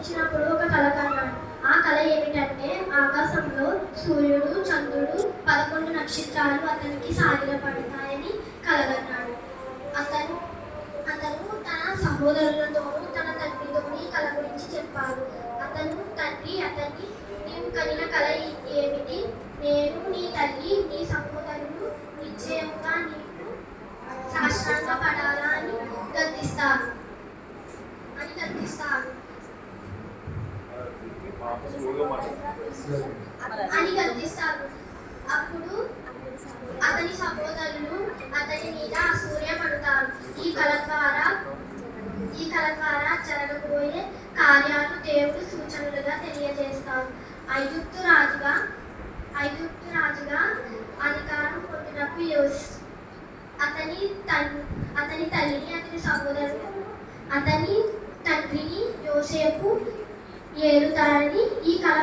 వచ్చినప్పుడు ఒక కల కన్నాడు. ఆ కల ఏమిటంటే ఆకాశంలో సూర్యుడు, చంద్రుడు, 11 నక్షత్రాలు అతనికి సాగిలపడతాయని కలగన్నాడు. అతను తన సహోదరులతోనూ తన తండ్రితోని కల గురించి చెప్పాడు. తండ్రి అతన్ని, నీవు కనిన కల ఏమిటి? నేను నీ తల్లి, నీ సహోదరులు నిశ్చయముగా నీకు సాష్టాంగపడాలా అని గద్దిస్తాడు. అప్పుడు అతని సహోదరులు అతని మీద అసూయపడతారు. ఈ కల ద్వారా జరగబోయే కార్యాలు దేవుడు సూచనలుగా తెలియజేస్తాడు. ఐగుప్తు రాజుగా అధికారం పొందినప్పుడు అతని తల్లిని, అతని సహోదరులు, అతని తండ్రిని యోసేపు ఏలుతారని ఈ కల